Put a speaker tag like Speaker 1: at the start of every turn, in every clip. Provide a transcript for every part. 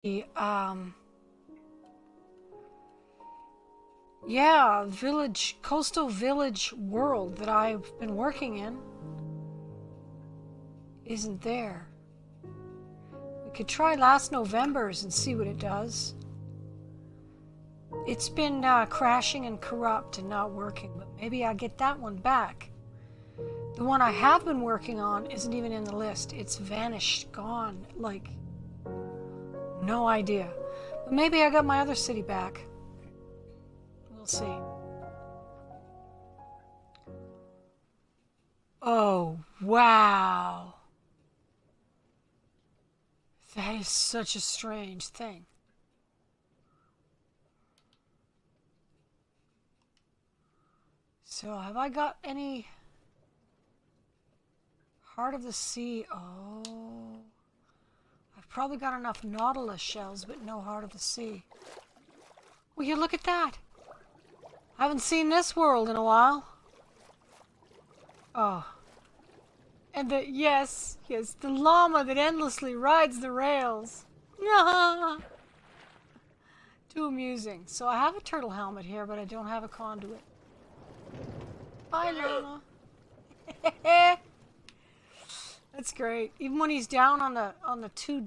Speaker 1: The, yeah, coastal village world that I've been working in isn't there. We could try last November's and see what it does. It's been crashing and corrupt and not working, but maybe I'll get that one back. The one I have been working on isn't even in the list. It's vanished, gone, like, no idea. But maybe I got my other city back. We'll see. Oh, wow. That is such a strange thing. So, have I got any Heart of the Sea? Oh. I've probably got enough Nautilus shells, but no Heart of the Sea. Will you look at that? I haven't seen this world in a while. Oh. And yes, the llama that endlessly rides the rails. Too amusing. So I have a turtle helmet here, but I don't have a conduit. Bye, llama. That's great. Even when he's down on the too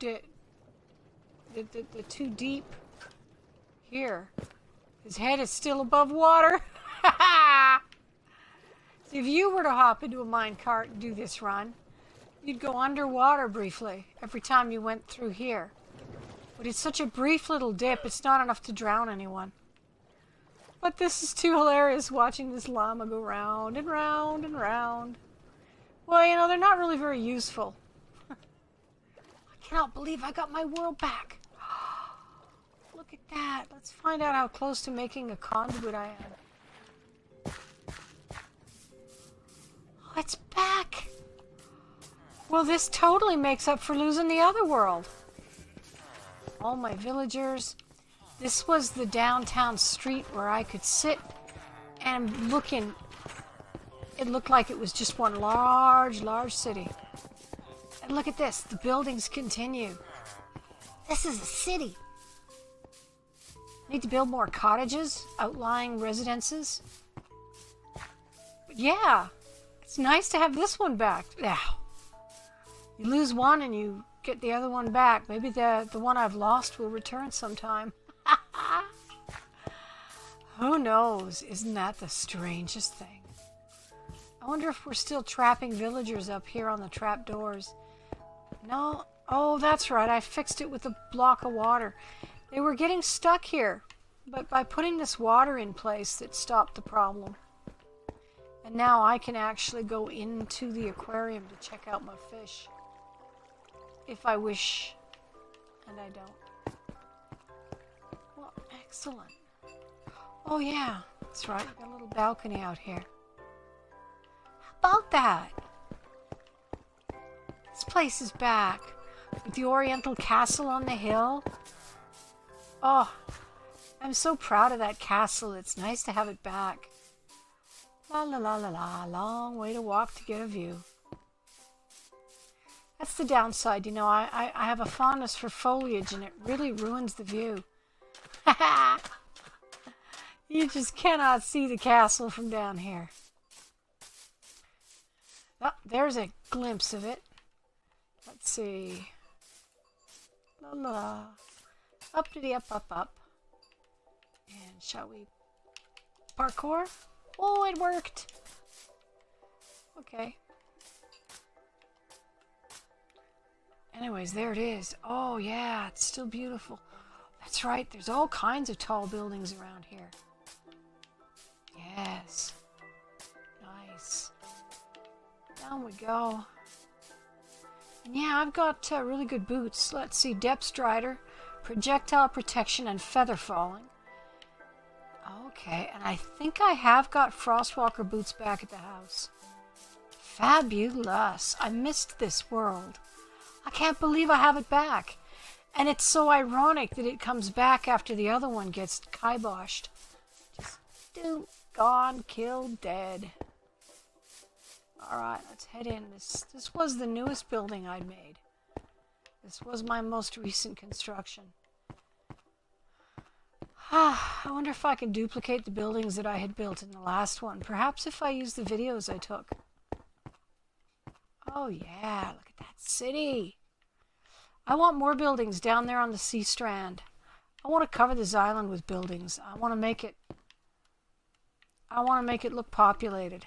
Speaker 1: deep here, his head is still above water. So if you were to hop into a minecart and do this run, you'd go underwater briefly every time you went through here. But it's such a brief little dip, it's not enough to drown anyone. But this is too hilarious, watching this llama go round and round and round. Well, you know, they're not really very useful. I cannot believe I got my world back. Look at that. Let's find out how close to making a conduit I am. Oh, it's back. Well, this totally makes up for losing the other world. All my villagers. This was the downtown street where I could sit and look in. It looked like it was just one large city. And look at this. The buildings continue. This is a city. Need to build more cottages, outlying residences. But yeah, it's nice to have this one back. Yeah. You lose one and you get the other one back. Maybe the one I've lost will return sometime. Who knows? Isn't that the strangest thing? I wonder if we're still trapping villagers up here on the trapdoors. No. Oh, that's right. I fixed it with a block of water. They were getting stuck here, but by putting this water in place, it stopped the problem. And now I can actually go into the aquarium to check out my fish. If I wish, and I don't. Well, excellent. Oh yeah, that's right. Got a little balcony out here. How about that? This place is back. With the Oriental Castle on the hill. Oh, I'm so proud of that castle. It's nice to have it back. La la la la la. Long way to walk to get a view. That's the downside, you know. I have a fondness for foliage and it really ruins the view. You just cannot see the castle from down here. Oh, there's a glimpse of it. Let's see. La la. Uppity up, up, up. And shall we parkour? Oh, it worked. Okay. Anyways, there it is. Oh, yeah, it's still beautiful. That's right, there's all kinds of tall buildings around here. Yes. Nice. Down we go. And yeah, I've got really good boots. Let's see, depth strider, projectile protection, and feather falling. Okay, and I think I have got Frostwalker boots back at the house. Fabulous. I missed this world. I can't believe I have it back. And it's so ironic that it comes back after the other one gets kiboshed. Just doom, gone, killed, dead. Alright, let's head in. This was the newest building I'd made. This was my most recent construction. I wonder if I can duplicate the buildings that I had built in the last one. Perhaps if I use the videos I took. Oh yeah, look at that city. I want more buildings down there on the sea strand. I want to cover this island with buildings. I want to make it look populated.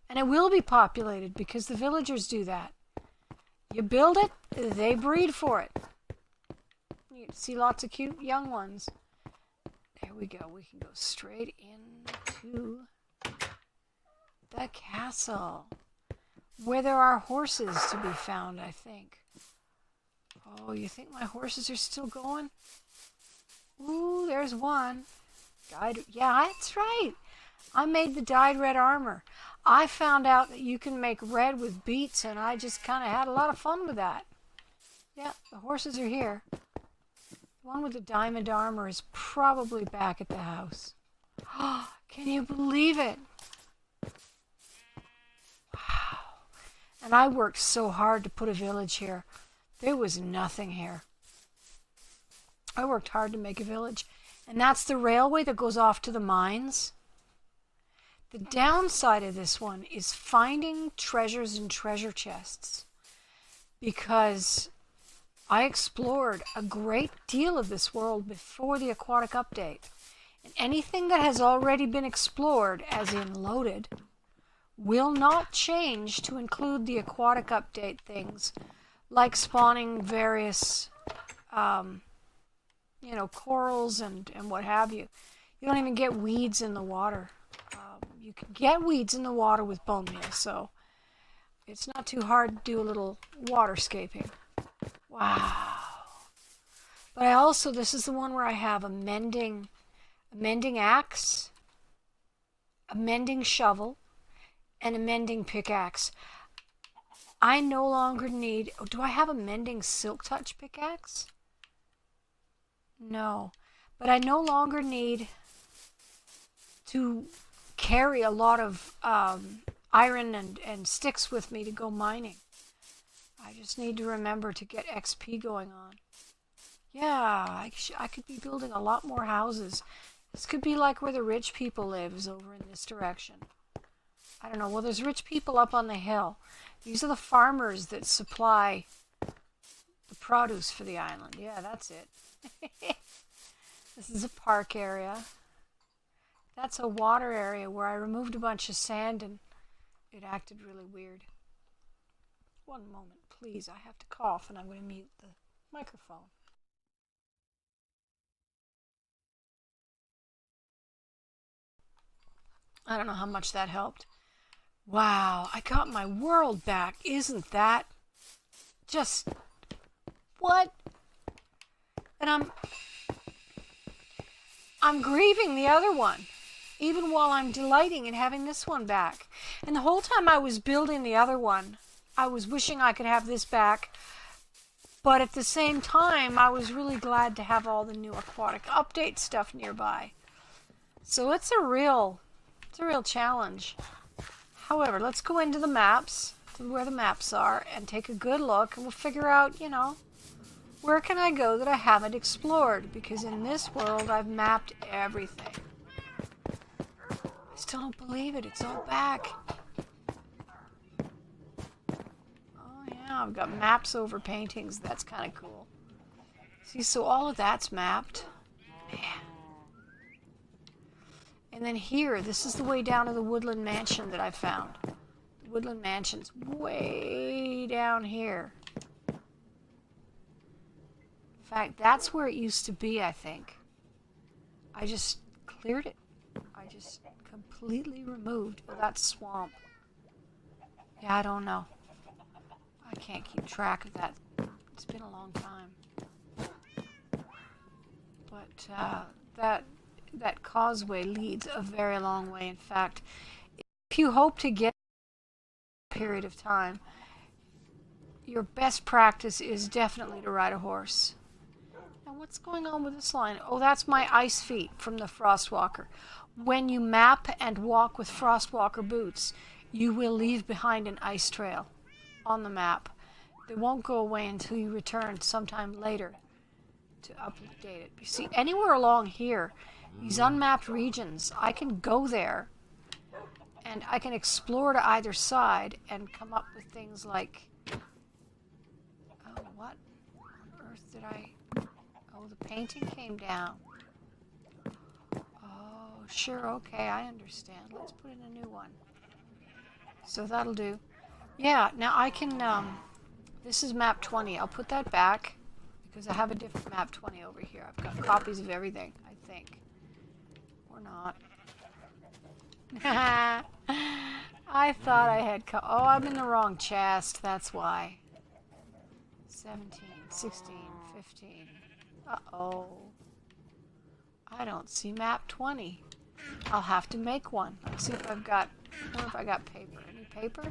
Speaker 1: And it will be populated because the villagers do that. You build it, they breed for it. You see lots of cute young ones. There we go. We can go straight into the castle, where there are horses to be found, I think. Oh, you think my horses are still going? Ooh, there's one. Yeah, that's right. I made the dyed red armor. I found out that you can make red with beets, and I just kind of had a lot of fun with that. Yeah, the horses are here. The one with the diamond armor is probably back at the house. Oh, can you believe it? Wow. And I worked so hard to put a village here. There was nothing here. I worked hard to make a village. And that's the railway that goes off to the mines. The downside of this one is finding treasures in treasure chests, because I explored a great deal of this world before the aquatic update. And anything that has already been explored, as in loaded, will not change to include the aquatic update things, like spawning various, corals and what have you. You don't even get weeds in the water. You can get weeds in the water with bone meal, so it's not too hard to do a little waterscaping. Wow. But this is the one where I have a mending axe, a mending shovel, and a mending pickaxe. I no longer need... Oh, do I have a mending silk touch pickaxe? No. But I no longer need to carry a lot of iron and sticks with me to go mining. I just need to remember to get XP going on. Yeah, I could be building a lot more houses. This could be like where the rich people live, is over in this direction. I don't know. Well, there's rich people up on the hill. These are the farmers that supply the produce for the island. Yeah, that's it. This is a park area. That's a water area where I removed a bunch of sand and it acted really weird. One moment, please. I have to cough and I'm going to mute the microphone. I don't know how much that helped. Wow, I got my world back. Isn't that just... what? And I'm grieving the other one, even while I'm delighting in having this one back. And the whole time I was building the other one, I was wishing I could have this back. But at the same time, I was really glad to have all the new aquatic update stuff nearby. So it's a real challenge. However, let's go into the maps, to where the maps are, and take a good look, and we'll figure out, where can I go that I haven't explored? Because in this world, I've mapped everything. I still don't believe it. It's all back. Oh, yeah, I've got maps over paintings. That's kind of cool. See, so all of that's mapped. Man. And then here, this is the way down to the woodland mansion that I found. The woodland mansion's way down here. In fact, that's where it used to be, I think. I just cleared it. I just completely removed. Oh, that's swamp. Yeah, I don't know. I can't keep track of that. It's been a long time. But that causeway leads a very long way. In fact, if you hope to get a period of time, your best practice is definitely to ride a horse. Now, what's going on with this line? Oh, that's my ice feet from the Frostwalker. When you map and walk with Frostwalker boots, you will leave behind an ice trail on the map. They won't go away until you return sometime later. to update it. You see, anywhere along here, these unmapped regions, I can go there and I can explore to either side and come up with things like, oh, what on earth did I, oh, the painting came down. Oh, sure, okay, I understand. Let's put in a new one. So that'll do. Yeah, now I can, this is map 20. I'll put that back because I have a different map 20 over here. I've got copies of everything, I think. Or not. I thought I had, oh, I'm in the wrong chest, that's why. 17, 16, 15. Uh-oh. I don't see map 20. I'll have to make one. Let's see if I've got, I wonder if I got paper. Any paper?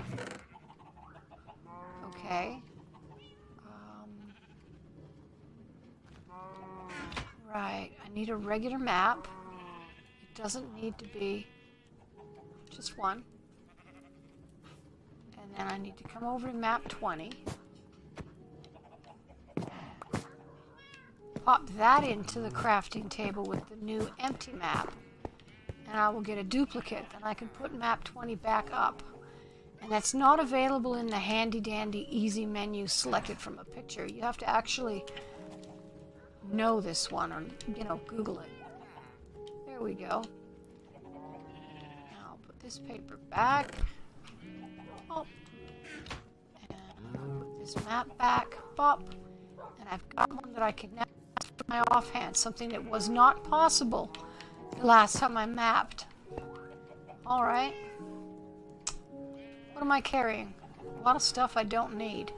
Speaker 1: Okay. Right, I need a regular map. It doesn't need to be just one. And then I need to come over to map 20. Pop that into the crafting table with the new empty map. And I will get a duplicate. Then I can put map 20 back up. And that's not available in the handy dandy easy menu selected from a picture. You have to actually know this one, or, you know, Google it. There we go. Now I'll put this paper back. Oh. And I'll put this map back. Pop. And I've got one that I can now put my offhand, something that was not possible the last time I mapped. Alright. What am I carrying? A lot of stuff I don't need.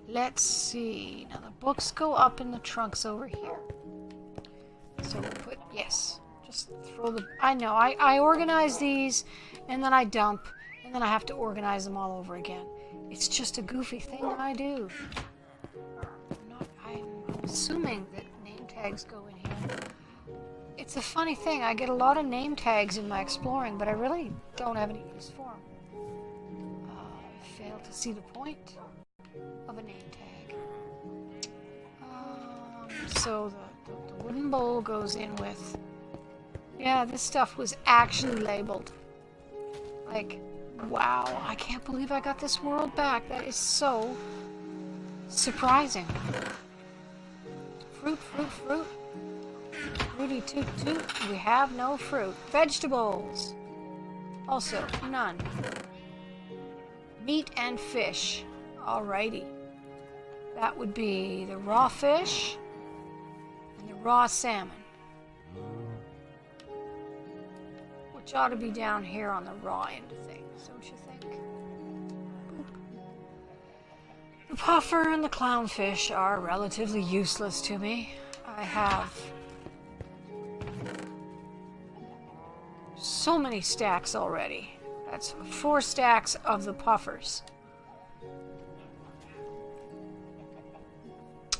Speaker 1: Let's see. Now the books go up in the trunks over here. So we'll put, yes. Just throw the, I know, I organize these and then I dump and then I have to organize them all over again. It's just a goofy thing that I do. I'm assuming that name tags go in here. It's a funny thing. I get a lot of name tags in my exploring, but I really don't have any use for them. I fail to see the point of a name tag. So the wooden bowl goes in with... Yeah, this stuff was actually labeled. Like, wow, I can't believe I got this world back. That is so surprising. Fruit, fruit, fruit. Fruity toot toot. We have no fruit. Vegetables. Also, none. Meat and fish. Alrighty. That would be the raw fish and the raw salmon. Which ought to be down here on the raw end of things, don't you think? Boop. The puffer and the clownfish are relatively useless to me. I have so many stacks already. That's 4 stacks of the puffers.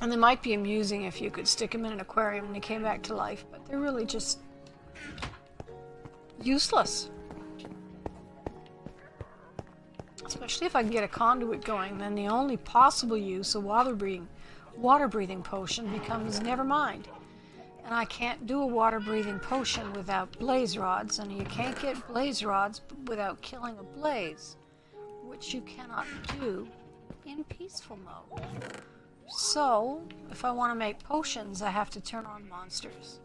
Speaker 1: And they might be amusing if you could stick them in an aquarium and they came back to life, but they're really just useless. Especially if I can get a conduit going, then the only possible use of water breathing potion becomes never mind. And I can't do a water breathing potion without blaze rods, and you can't get blaze rods without killing a blaze, which you cannot do in peaceful mode. So, if I want to make potions, I have to turn on monsters.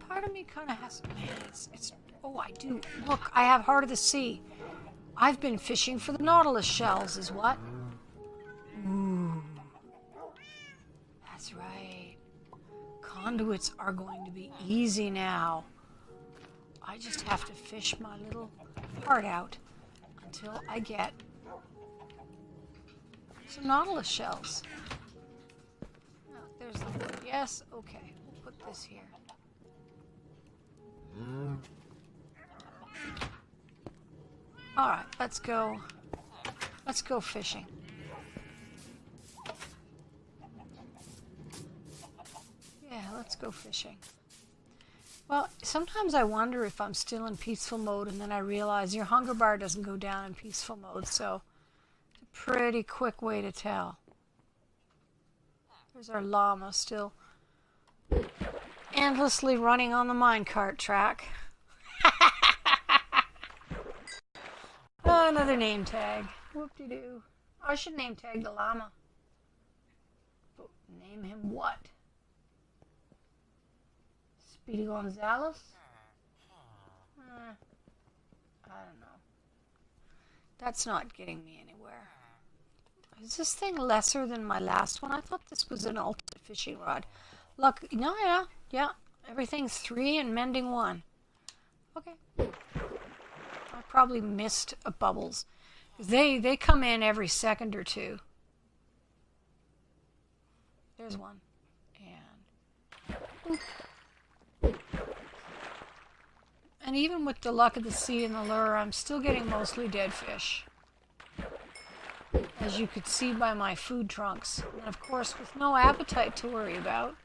Speaker 1: Part of me kind of has, man, it's, oh, I do. Look, I have Heart of the Sea. I've been fishing for the nautilus shells, is what? Ooh. That's right. Conduits are going to be easy now. I just have to fish my little heart out until I get some nautilus shells. Oh, there's the wood. Yes, okay. We'll put this here. All right, let's go fishing. Yeah, let's go fishing. Well, sometimes I wonder if I'm still in peaceful mode, and then I realize your hunger bar doesn't go down in peaceful mode, so it's a pretty quick way to tell. There's our llama still endlessly running on the minecart track. Oh, another name tag. Whoop-de-doo. I should name tag the llama. But name him what? Speedy Gonzales? I don't know. That's not getting me anywhere. Is this thing lesser than my last one? I thought this was an ultimate fishing rod. Look, no, yeah. Everything's 3 and mending 1. Okay. I probably missed a bubbles. They come in every second or two. There's one. And boop. And even with the luck of the sea and the lure, I'm still getting mostly dead fish. As you could see by my food trunks. And of course, with no appetite to worry about,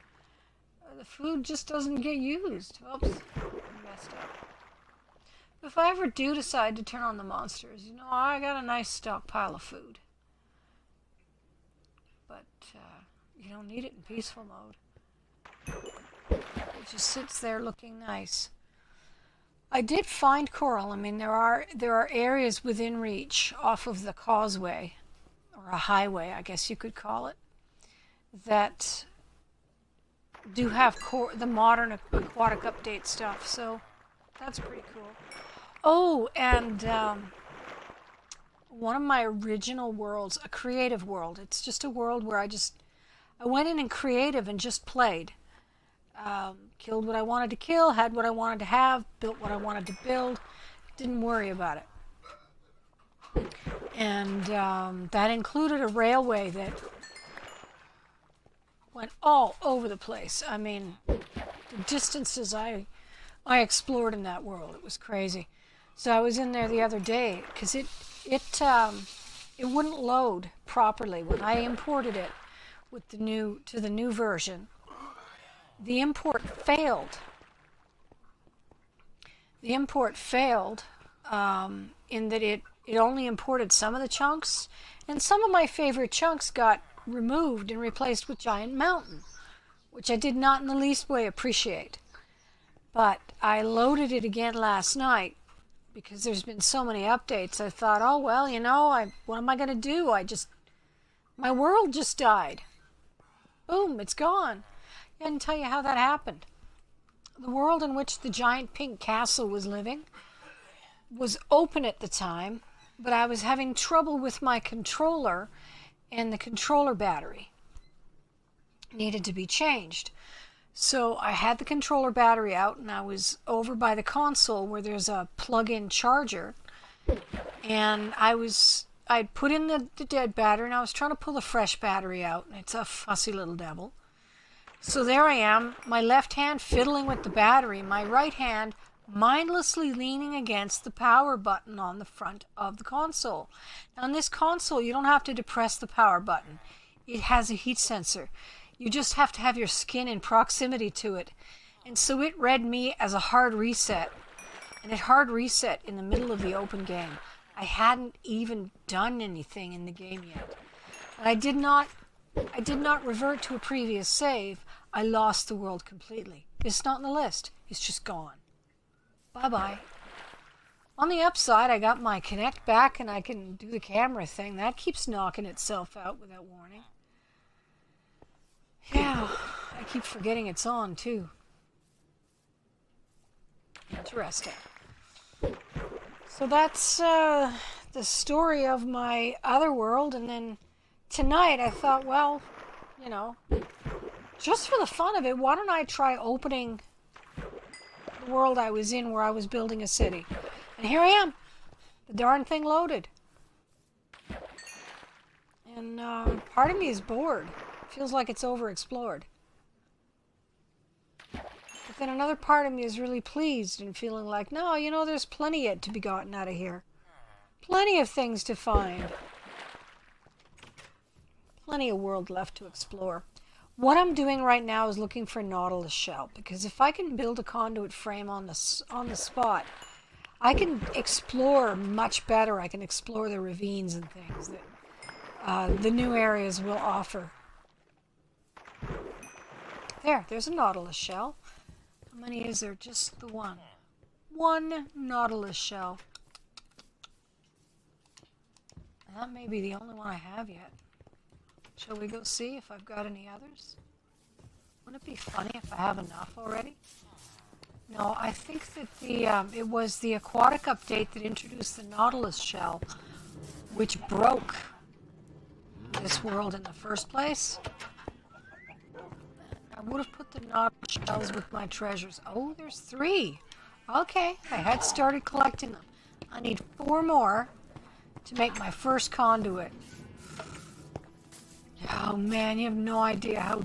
Speaker 1: the food just doesn't get used. Oops, I messed up. If I ever do decide to turn on the monsters, you know, I got a nice stockpile of food. But you don't need it in peaceful mode. It just sits there looking nice. I did find coral. I mean, there are areas within reach off of the causeway, or a highway, I guess you could call it, that do have the modern aquatic update stuff. So that's pretty cool. Oh, and one of my original worlds, a creative world. It's just a world where I went in creative and just played. Killed what I wanted to kill, had what I wanted to have, built what I wanted to build, didn't worry about it. And that included a railway that went all over the place. I mean, the distances I explored in that world, it was crazy. So I was in there the other day because it wouldn't load properly when I imported it with the new version. The import failed. The import failed in that it only imported some of the chunks, and some of my favorite chunks got removed and replaced with Giant Mountain, which I did not in the least way appreciate. But I loaded it again last night because there's been so many updates. I thought, oh well, you know, what am I going to do? My world just died. Boom, it's gone. I didn't tell you how that happened. The world in which the giant pink castle was living was open at the time, but I was having trouble with my controller, and the controller battery needed to be changed. So I had the controller battery out, and I was over by the console where there's a plug-in charger, and I'd put in the dead battery, and I was trying to pull the fresh battery out, and it's a fussy little devil. So there I am, my left hand fiddling with the battery, my right hand mindlessly leaning against the power button on the front of the console. Now on this console, you don't have to depress the power button. It has a heat sensor. You just have to have your skin in proximity to it. And so it read me as a hard reset. And it hard reset in the middle of the open game. I hadn't even done anything in the game yet. And I did not revert to a previous save. I lost the world completely. It's not in the list. It's just gone. Bye-bye. On the upside, I got my Kinect back and I can do the camera thing. That keeps knocking itself out without warning. Yeah, I keep forgetting it's on too. Interesting. So that's the story of my other world, and then tonight I thought, well, you know, just for the fun of it, why don't I try opening the world I was in where I was building a city? And here I am. The darn thing loaded. And part of me is bored. Feels like it's overexplored. But then another part of me is really pleased and feeling like, no, you know, there's plenty yet to be gotten out of here. Plenty of things to find. Plenty of world left to explore. What I'm doing right now is looking for nautilus shell, because if I can build a conduit frame on the spot, I can explore much better. I can explore the ravines and things that the new areas will offer. There's a nautilus shell. How many is there? Just the one. One nautilus shell. And that may be the only one I have yet. Shall we go see if I've got any others? Wouldn't it be funny if I have enough already? No, I think that it was the aquatic update that introduced the nautilus shell, which broke this world in the first place. I would have put the nautilus shells with my treasures. Oh, there's 3. Okay, I had started collecting them. I need 4 more to make my first conduit. Oh man, you have no idea how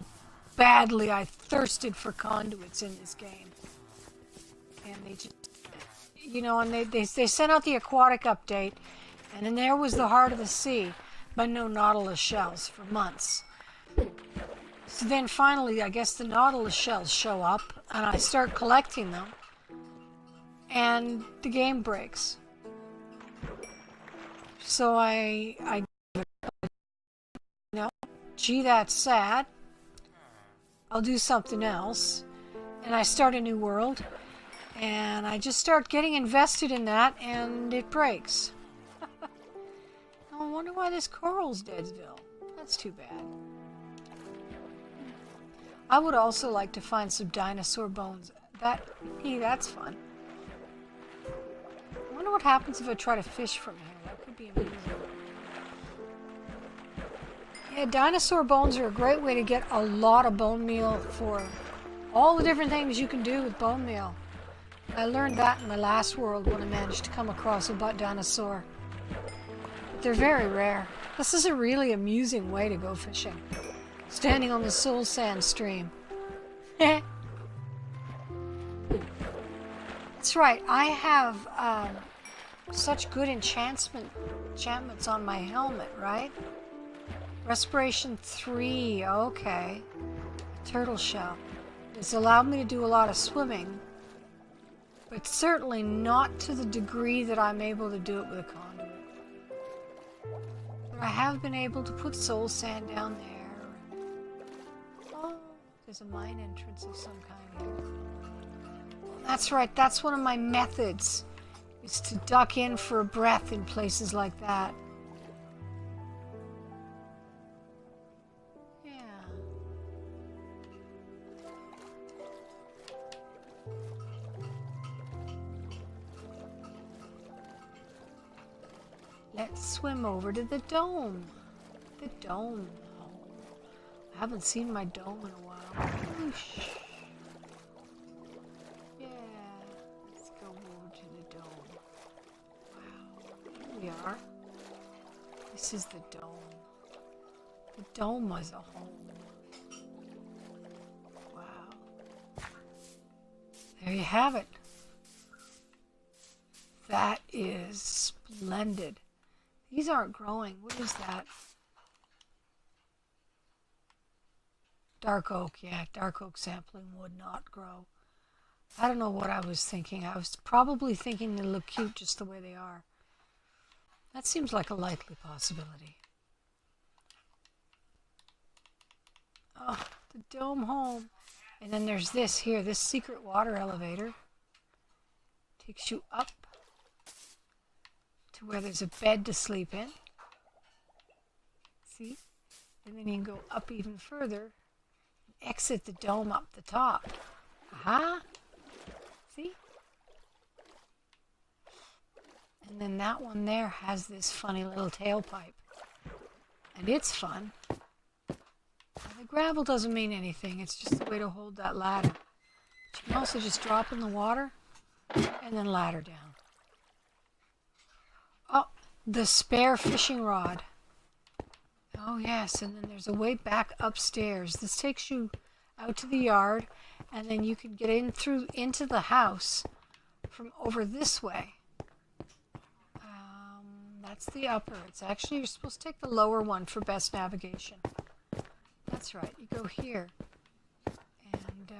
Speaker 1: badly I thirsted for conduits in this game. And they just, you know, and they sent out the aquatic update, and then there was the heart of the sea, but no nautilus shells for months. So then finally, I guess the nautilus shells show up, and I start collecting them, and the game breaks. So I gee, that's sad. I'll do something else, and I start a new world, and I just start getting invested in that, and it breaks. I wonder why this coral's Deadsville. That's too bad. I would also like to find some dinosaur bones. That's fun. I wonder what happens if I try to fish from here. That could be amazing. Yeah, dinosaur bones are a great way to get a lot of bone meal for all the different things you can do with bone meal. I learned that in the last world when I managed to come across a butt dinosaur. But they're very rare. This is a really amusing way to go fishing. Standing on the soul sand stream. That's right, I have such good enchantments on my helmet, right? Respiration 3, okay. Turtle shell. It's allowed me to do a lot of swimming, but certainly not to the degree that I'm able to do it with a conduit. But I have been able to put soul sand down there. Oh, there's a mine entrance of some kind here. That's right, that's one of my methods, is to duck in for a breath in places like that. Let's swim over to the dome. The dome. Oh, I haven't seen my dome in a while. Whoosh. Yeah, let's go over to the dome. Wow, here we are. This is the dome. The dome was a home. Wow. There you have it. That is splendid. These aren't growing. What is that? Dark oak. Yeah, dark oak sapling would not grow. I don't know what I was thinking. I was probably thinking they look cute just the way they are. That seems like a likely possibility. Oh, the dome home. And then there's this here, this secret water elevator. Takes you up to where there's a bed to sleep in. See? And then you can go up even further and exit the dome up the top. Aha! See? And then that one there has this funny little tailpipe. And it's fun. Now, the gravel doesn't mean anything. It's just a way to hold that ladder. But you can also just drop in the water and then ladder down. Oh, the spare fishing rod. Oh yes, and then there's a way back upstairs. This takes you out to the yard, and then you can get in into the house from over this way. That's the upper. It's actually, you're supposed to take the lower one for best navigation. That's right, you go here. And,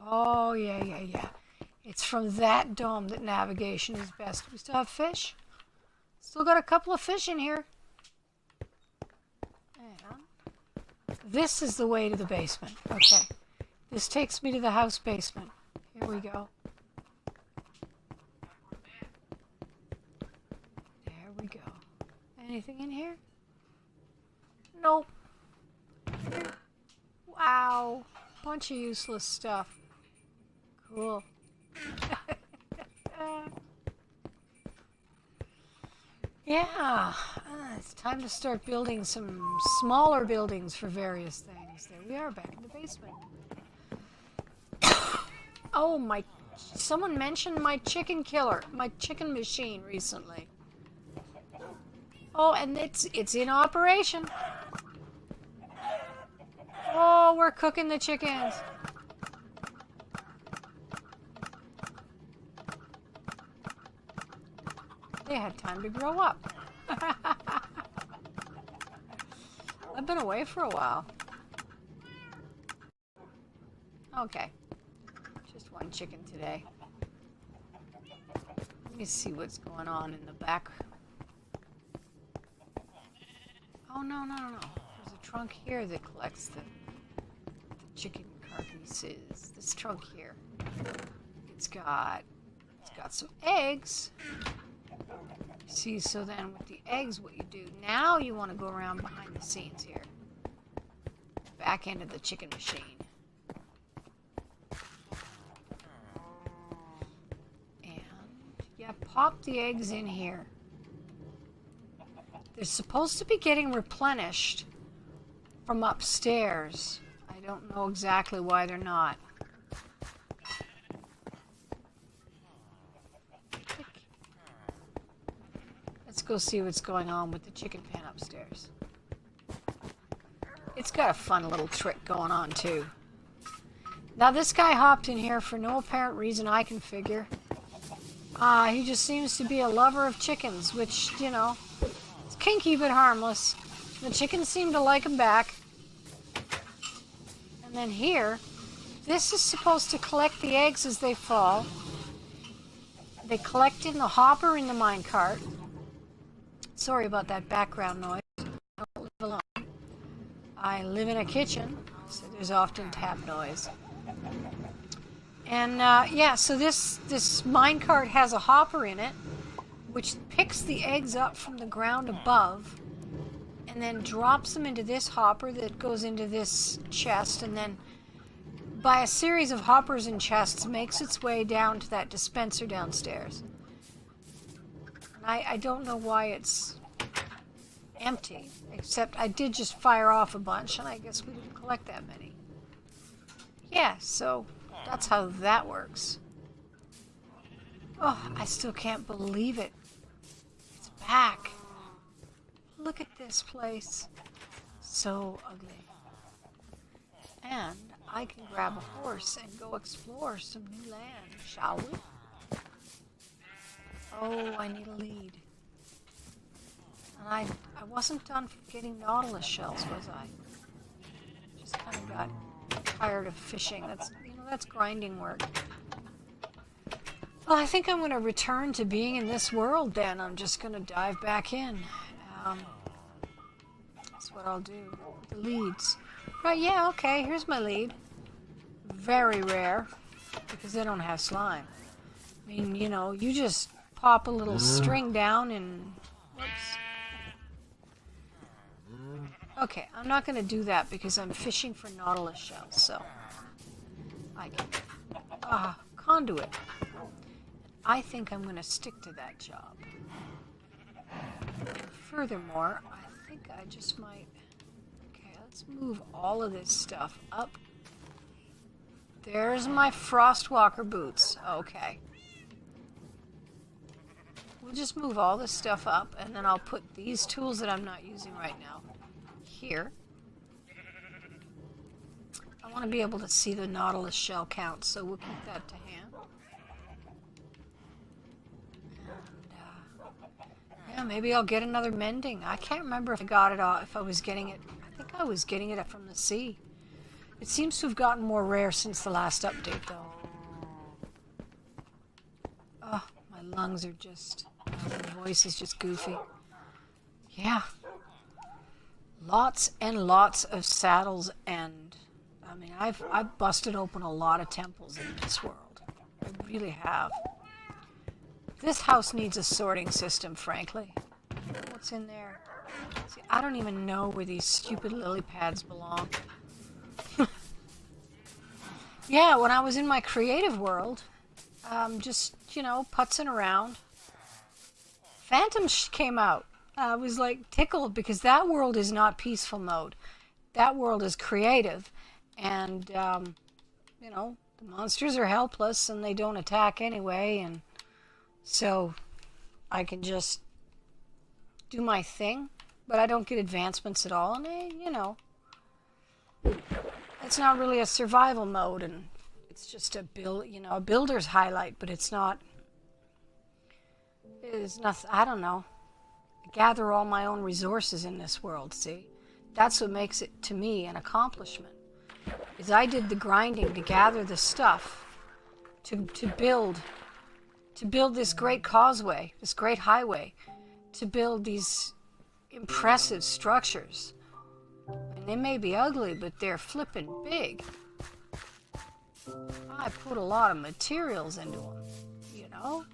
Speaker 1: oh yeah. It's from that dome that navigation is best. We still have fish. Still got a couple of fish in here. And This is the way to the basement. Okay. This takes me to the house basement. Here we go. There we go. Anything in here? Nope. Wow. Bunch of useless stuff. Cool. Yeah. It's time to start building some smaller buildings for various things. There we are, back in the basement. Oh, someone mentioned my chicken killer, my chicken machine recently. Oh, and it's in operation. Oh, we're cooking the chickens. They had time to grow up. I've been away for a while. Okay. Just one chicken today. Let me see what's going on in the back. Oh, no. There's a trunk here that collects the chicken carcasses. This trunk here. It's got some eggs. See, so then with the eggs, what you do, now you want to go around behind the scenes here. Back end of the chicken machine. And, yeah, pop the eggs in here. They're supposed to be getting replenished from upstairs. I don't know exactly why they're not. Let's go see what's going on with the chicken pen upstairs. It's got a fun little trick going on too. Now this guy hopped in here for no apparent reason I can figure. He just seems to be a lover of chickens, which, you know, it's kinky but harmless. The chickens seem to like him back. And then here, this is supposed to collect the eggs as they fall. They collect in the hopper in the minecart. Sorry about that background noise. I don't live alone. I live in a kitchen, so there's often tap noise. And yeah, so this minecart has a hopper in it, which picks the eggs up from the ground above, and then drops them into this hopper that goes into this chest, and then by a series of hoppers and chests makes its way down to that dispenser downstairs. I don't know why it's empty, except I did just fire off a bunch, and I guess we didn't collect that many. Yeah, so that's how that works. Oh, I still can't believe it. It's back. Look at this place. So ugly. And I can grab a horse and go explore some new land, shall we? Oh, I need a lead. And I wasn't done getting nautilus shells, was I? Just kind of got tired of fishing. That's grinding work. Well, I think I'm going to return to being in this world then. I'm just going to dive back in. That's what I'll do. The leads. Right, yeah, okay, here's my lead. Very rare, because they don't have slime. I mean, you know, you just pop a little string down and... Whoops. Okay, I'm not going to do that because I'm fishing for nautilus shells, so... I can... conduit. I think I'm going to stick to that job. Furthermore, I think I just might... Okay, let's move all of this stuff up. There's my Frostwalker boots. Okay. We'll just move all this stuff up, and then I'll put these tools that I'm not using right now here. I want to be able to see the nautilus shell count, so we'll keep that to hand. And, yeah, maybe I'll get another mending. I can't remember if I got it off, if I was getting it. I think I was getting it from the sea. It seems to have gotten more rare since the last update, though. Oh, my lungs are just... My voice is just goofy. Yeah. Lots and lots of saddles, and I mean, I've busted open a lot of temples in this world. I really have. This house needs a sorting system, frankly. What's in there? See, I don't even know where these stupid lily pads belong. Yeah, when I was in my creative world, just, you know, putzing around, Phantom came out. I was like tickled because that world is not peaceful mode. That world is creative, and you know, the monsters are helpless and they don't attack anyway, and so I can just do my thing, but I don't get advancements at all, and you know, it's not really a survival mode, and it's just a a builder's highlight, but it's not. It's nothing. I don't know. I gather all my own resources in this world. See, that's what makes it to me an accomplishment. Is I did the grinding to gather the stuff to build this great causeway, this great highway, to build these impressive structures. And they may be ugly, but they're flippin' big. I put a lot of materials into them, you know?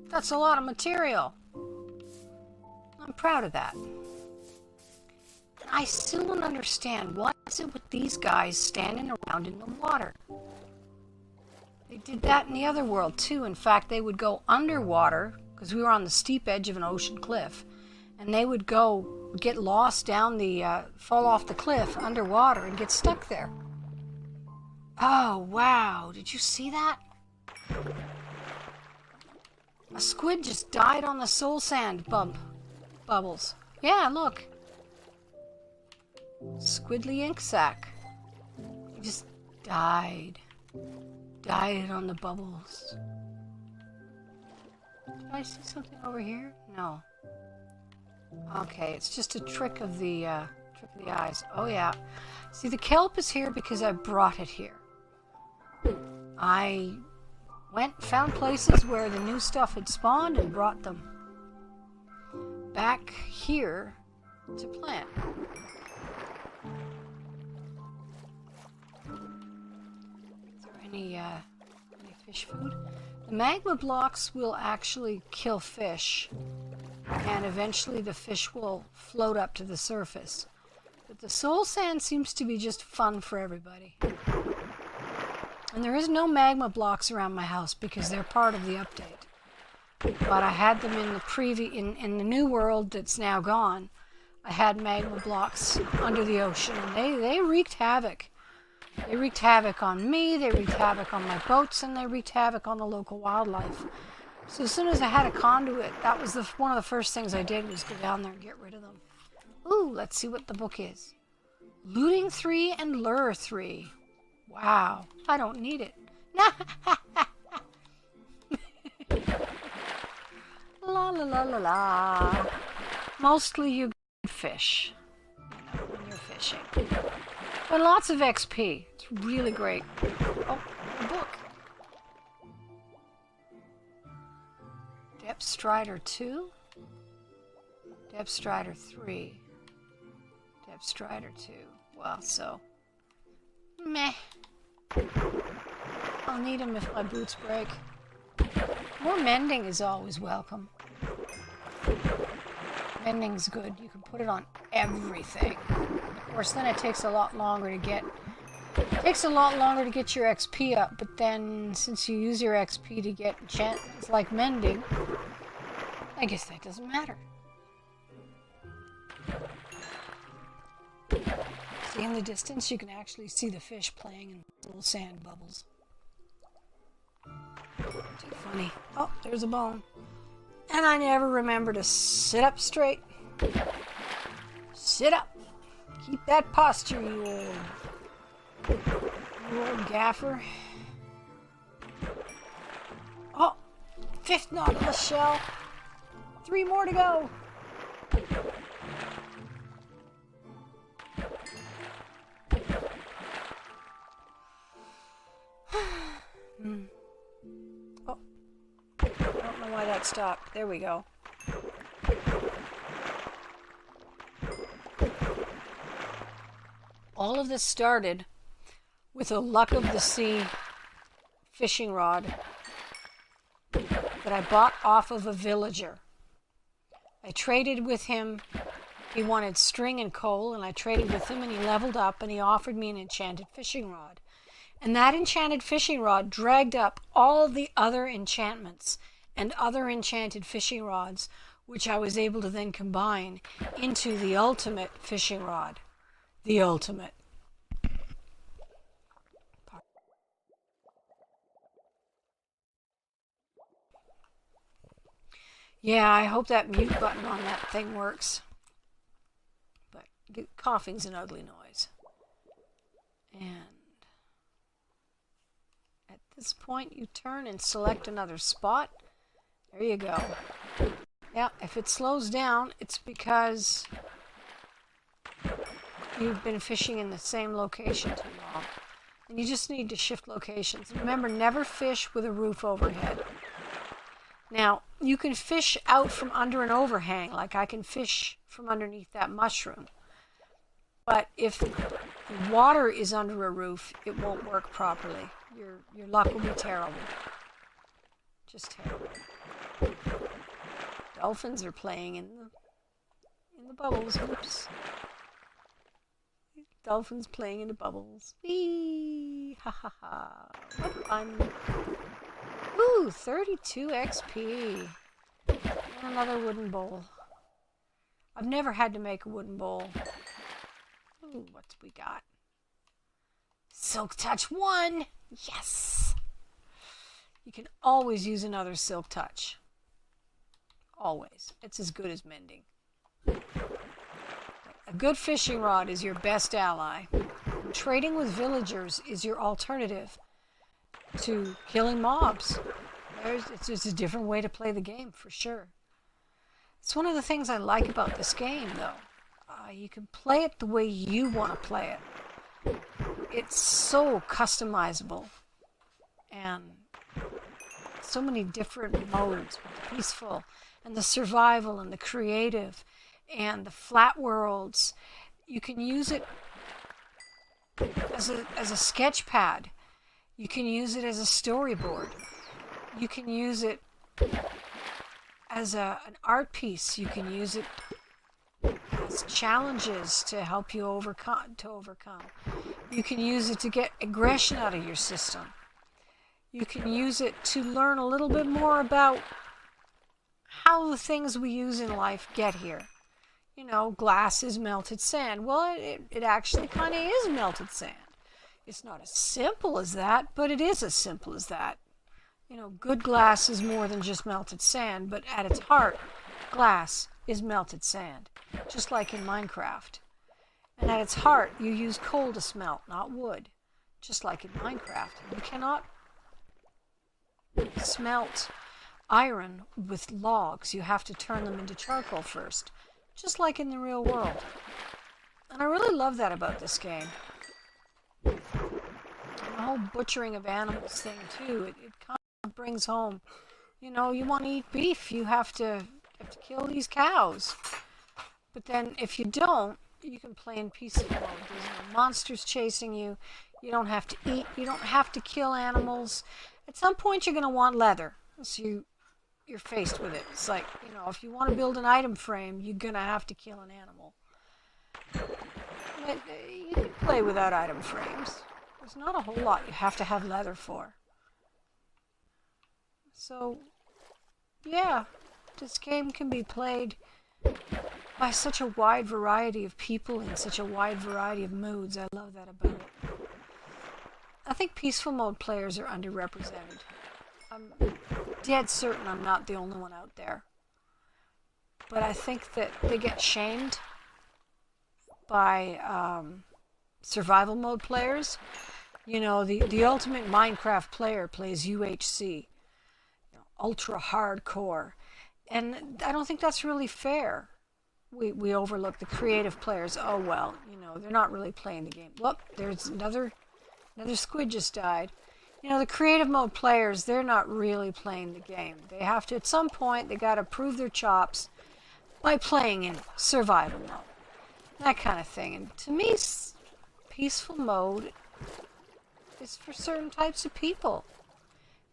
Speaker 1: That's a lot of material. I'm proud of that. I still don't understand what is it with these guys standing around in the water. They did that in the other world too. In fact, they would go underwater because we were on the steep edge of an ocean cliff, and they would go get lost down the, fall off the cliff underwater and get stuck there. Oh, wow. Did you see that? A squid just died on the soul sand bubbles. Yeah, look. Squidly ink sac. He just died. Died on the bubbles. Did I see something over here? No. Okay, it's just a trick of the eyes. Oh yeah. See, the kelp is here because I brought it here. I found places where the new stuff had spawned and brought them back here to plant. Is there any fish food? The magma blocks will actually kill fish, and eventually the fish will float up to the surface. But the soul sand seems to be just fun for everybody. And there is no magma blocks around my house because they're part of the update. But I had them in the in the new world that's now gone. I had magma blocks under the ocean, and they wreaked havoc. They wreaked havoc on me, they wreaked havoc on my boats, and they wreaked havoc on the local wildlife. So as soon as I had a conduit, that was one of the first things I did was go down there and get rid of them. Ooh, let's see what the book is. Looting 3 and Lure 3. Wow, I don't need it. La la la la la. Mostly you get fish, you know, when you're fishing. But lots of XP. It's really great. Oh, a book. Depth Strider 2. Depth Strider 3. Depth Strider 2. Well, so meh. I'll need them if my boots break. More mending is always welcome. Mending's good. You can put it on everything. Of course, then it takes a lot longer to get. It takes a lot longer to get your XP up. But then, since you use your XP to get enchantments like mending, I guess that doesn't matter. See, in the distance, you can actually see the fish playing in little sand bubbles. Too funny. Oh, there's a bone. And I never remember to sit up straight. Sit up. Keep that posture, you old gaffer. Oh, 5th Nautilus shell. 3 more to go. Oh, I don't know why that stopped. There we go. All of this started with a luck of the sea fishing rod that I bought off of a villager. I traded with him. He wanted string and coal, and I traded with him, and he leveled up, and he offered me an enchanted fishing rod. And that enchanted fishing rod dragged up all the other enchantments and other enchanted fishing rods, which I was able to then combine into the ultimate fishing rod. The ultimate. Yeah, I hope that mute button on that thing works. But coughing's an ugly noise. And at this point, you turn and select another spot. There you go. Yeah, if it slows down, it's because you've been fishing in the same location too long. And you just need to shift locations. Remember, never fish with a roof overhead. Now, you can fish out from under an overhang, like I can fish from underneath that mushroom. But if water is under a roof, it won't work properly. Your luck will be terrible. Just terrible. Dolphins are playing in the bubbles. Oops. Dolphins playing in the bubbles. Whee! Ha ha ha. What fun. Ooh, 32 XP. And another wooden bowl. I've never had to make a wooden bowl. Ooh, what's we got? Silk Touch 1! Yes! You can always use another Silk Touch. Always. It's as good as mending. A good fishing rod is your best ally. Trading with villagers is your alternative to killing mobs. It's just a different way to play the game, for sure. It's one of the things I like about this game, though. You can play it the way you want to play it. It's so customizable. And so many different modes, with the peaceful and the survival and the creative and the flat worlds. You can use it as a sketch pad. You can use it as a storyboard. You can use it as an art piece. You can use it as challenges to help you overcome. You can use it to get aggression out of your system. You can use it to learn a little bit more about how the things we use in life get here. You know, glass is melted sand. Well, it actually kind of is melted sand. It's not as simple as that, but it is as simple as that. You know, good glass is more than just melted sand, but at its heart, glass is melted sand, just like in Minecraft. And at its heart, you use coal to smelt, not wood, just like in Minecraft. You cannot smelt iron with logs. You have to turn them into charcoal first, just like in the real world. And I really love that about this game. And the whole butchering of animals thing, too, it kind of brings home, you know, you want to eat beef, you have to kill these cows. But then if you don't, you can play in peaceful mode. There's no monsters chasing you. You don't have to eat. You don't have to kill animals. At some point, you're going to want leather. So you're faced with it. It's like, you know, if you want to build an item frame, you're going to have to kill an animal. But you can play without item frames. There's not a whole lot you have to have leather for. So, yeah, this game can be played by such a wide variety of people in such a wide variety of moods. I love that about it. I think peaceful mode players are underrepresented. I'm dead certain I'm not the only one out there. But I think that they get shamed by survival mode players. You know, the ultimate Minecraft player plays UHC, you know, ultra hardcore. And I don't think that's really fair. We overlook the creative players. Oh, well, you know, they're not really playing the game. Whoop, there's another squid just died. You know, the creative mode players, they're not really playing the game. They have to, at some point, they got to prove their chops by playing in survival mode. That kind of thing. And to me, peaceful mode is for certain types of people.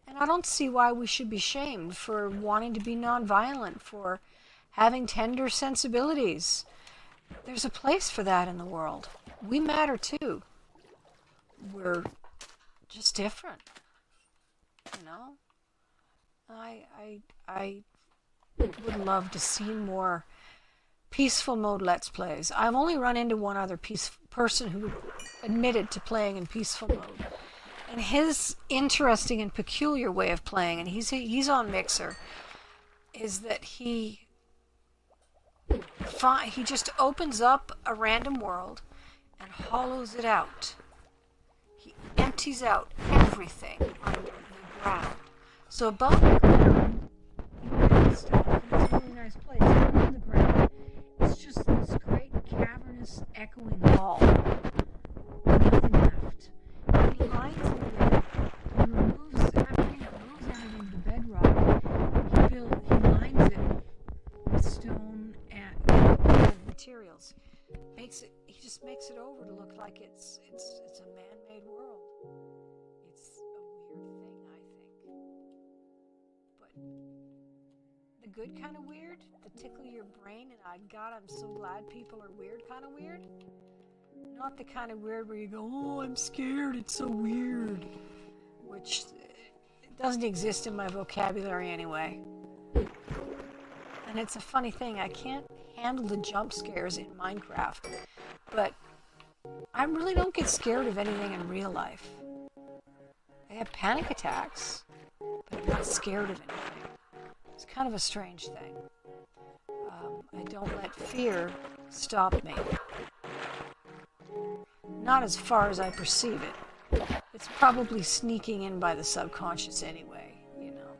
Speaker 1: And I don't see why we should be shamed for wanting to be nonviolent, for having tender sensibilities. There's a place for that in the world. We matter too. We're just different, you know? I would love to see more peaceful mode Let's Plays. I've only run into one other person who admitted to playing in peaceful mode. And his interesting and peculiar way of playing, and he's on Mixer, is that he just opens up a random world and hollows it out. He empties out everything under the ground. So above the ground, it's a really nice place. Under the ground, it's just this great cavernous echoing hall. Nothing left. He lines it with, he removes everything to the bedrock. He lines it with stone and materials. He just makes it over to look like it's a man-made world. It's a weird thing, I think. But the good kind of weird, the tickle your brain and God, I'm so glad people are weird kind of weird. Not the kind of weird where you go, oh, I'm scared, it's so weird. Which it doesn't exist in my vocabulary anyway. And it's a funny thing, I can't handle the jump scares in Minecraft. But I really don't get scared of anything in real life. I have panic attacks, but I'm not scared of anything. It's kind of a strange thing. I don't let fear stop me. Not as far as I perceive it. It's probably sneaking in by the subconscious anyway, you know.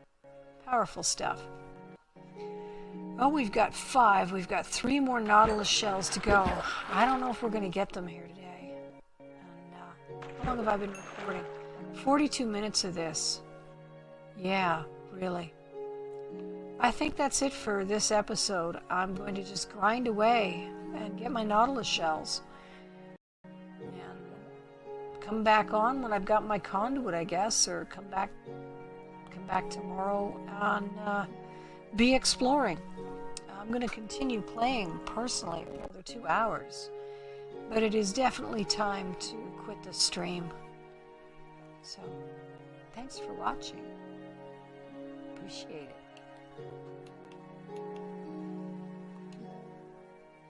Speaker 1: Powerful stuff. Oh, we've got 5. We've got 3 more Nautilus shells to go. I don't know if we're going to get them here today. And how long have I been recording? 42 minutes of this. Yeah, really. I think that's it for this episode. I'm going to just grind away and get my Nautilus shells. And come back on when I've got my conduit, I guess, or come back tomorrow and be exploring. I'm going to continue playing personally for another 2 hours, but it is definitely time to quit the stream. So, thanks for watching. Appreciate it.